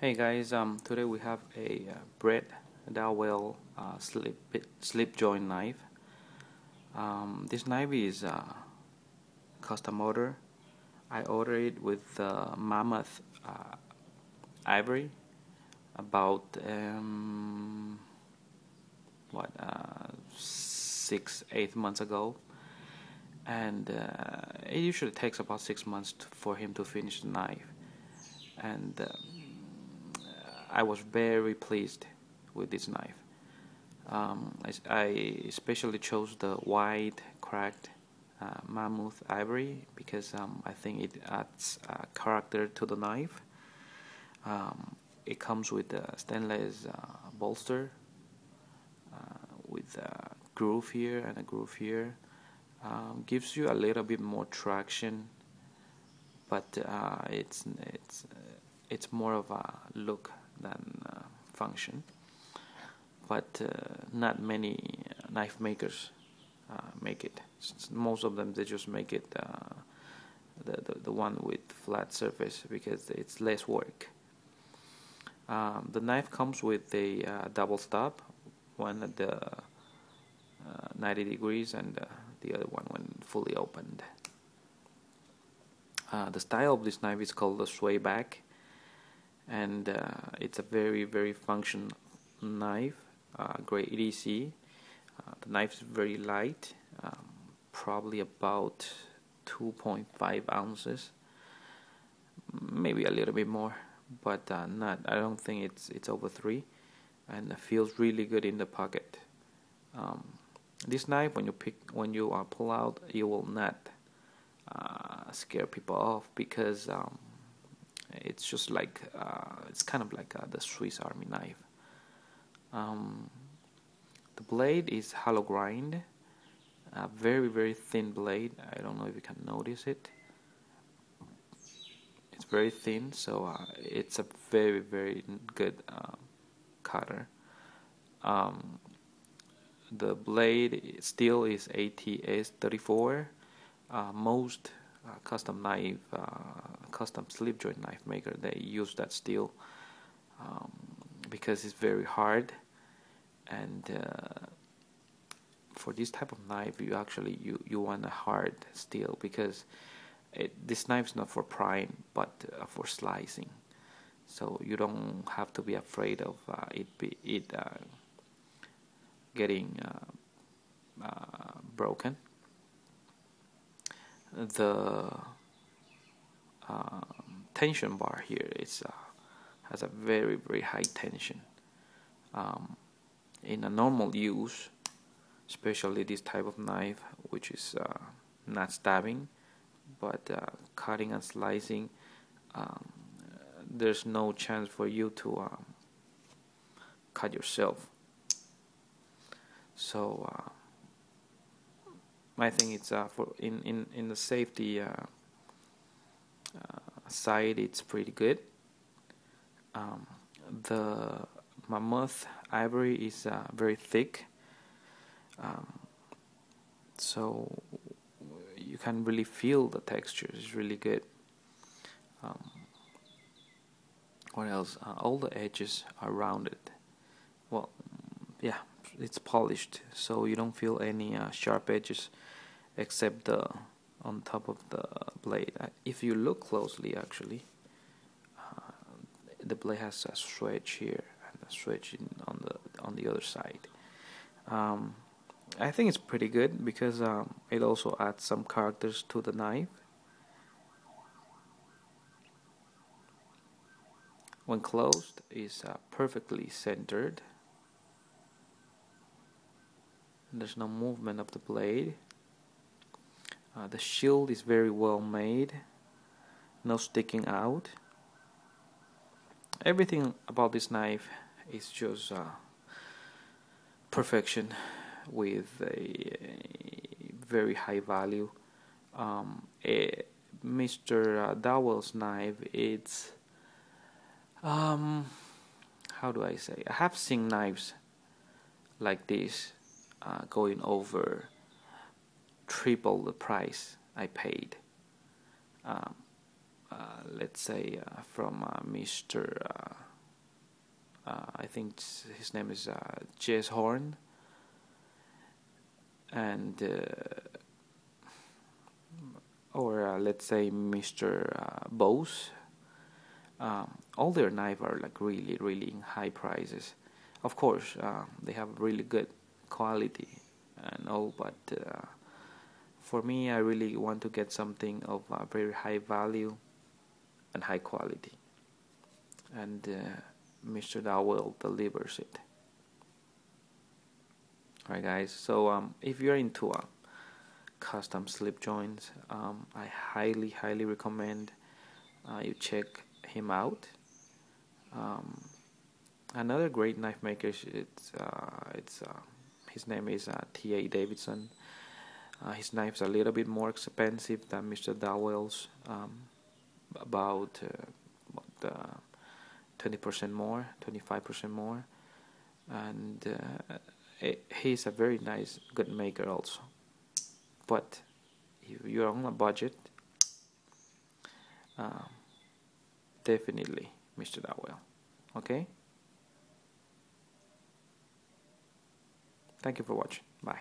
Hey guys, today we have a Bret Dowell slip joint knife. This knife is custom order. I ordered it with Mammoth ivory about 6-8 months ago, and it usually takes about 6 months for him to finish the knife, and I was very pleased with this knife. I especially chose the white cracked mammoth ivory because I think it adds character to the knife. It comes with a stainless bolster with a groove here and a groove here. Gives you a little bit more traction, but it's more of a look than function. But not many knife makers make it. Most of them, they just make it the one with flat surface because it's less work. The knife comes with a double stop, one at the 90 degrees and the other one when fully opened. The style of this knife is called the sway back, and it's a very functional knife, grade EDC. The knife is very light, probably about 2.5 ounces, maybe a little bit more, but not. I don't think it's over 3, and it feels really good in the pocket. This knife, when you pull out, you will not scare people off because it's just like it's kind of like the Swiss Army knife. The blade is hollow grind, a very thin blade. I don't know if you can notice it. It's very thin, so it's a very good cutter. The blade steel is ATS 34. Most custom slip joint knife maker, they use that steel because it's very hard, and for this type of knife you want a hard steel because this knife is not for prying but for slicing, so you don't have to be afraid of it getting broken. The tension bar here has a very high tension. In a normal use, especially this type of knife, which is not stabbing but cutting and slicing, there's no chance for you to cut yourself. So I think it's for in the safety side, it's pretty good. The mammoth ivory is very thick, so you can really feel the texture. It's really good. What else? All the edges are rounded. Well, yeah, it's polished, so you don't feel any sharp edges except on top of the blade. If you look closely, actually, the blade has a swedge here and a swedge on the other side. I think it's pretty good because it also adds some characters to the knife. When closed, is perfectly centered. There's no movement of the blade. The shield is very well made, no sticking out. Everything about this knife is just perfection with a very high value. Mr. Dowell's knife, it's how do I say? I have seen knives like this going over triple the price I paid. Let's say from Mr. I think his name is Jess Horn, and or let's say Mr. Bose. All their knives are like really in high prices. Of course, they have really good quality and all, but for me, I really want to get something of very high value and high quality, and Mr. Dowell delivers it. Alright guys, so if you're into custom slip joints, I highly recommend you check him out. Another great knife maker, his name is T.A. Davidson. His knife's a little bit more expensive than Mr. Dowell's, about 20% more, 25% more, and he's a very nice, good maker also. But if you're on a budget, definitely Mr. Dowell. Okay? Thank you for watching. Bye.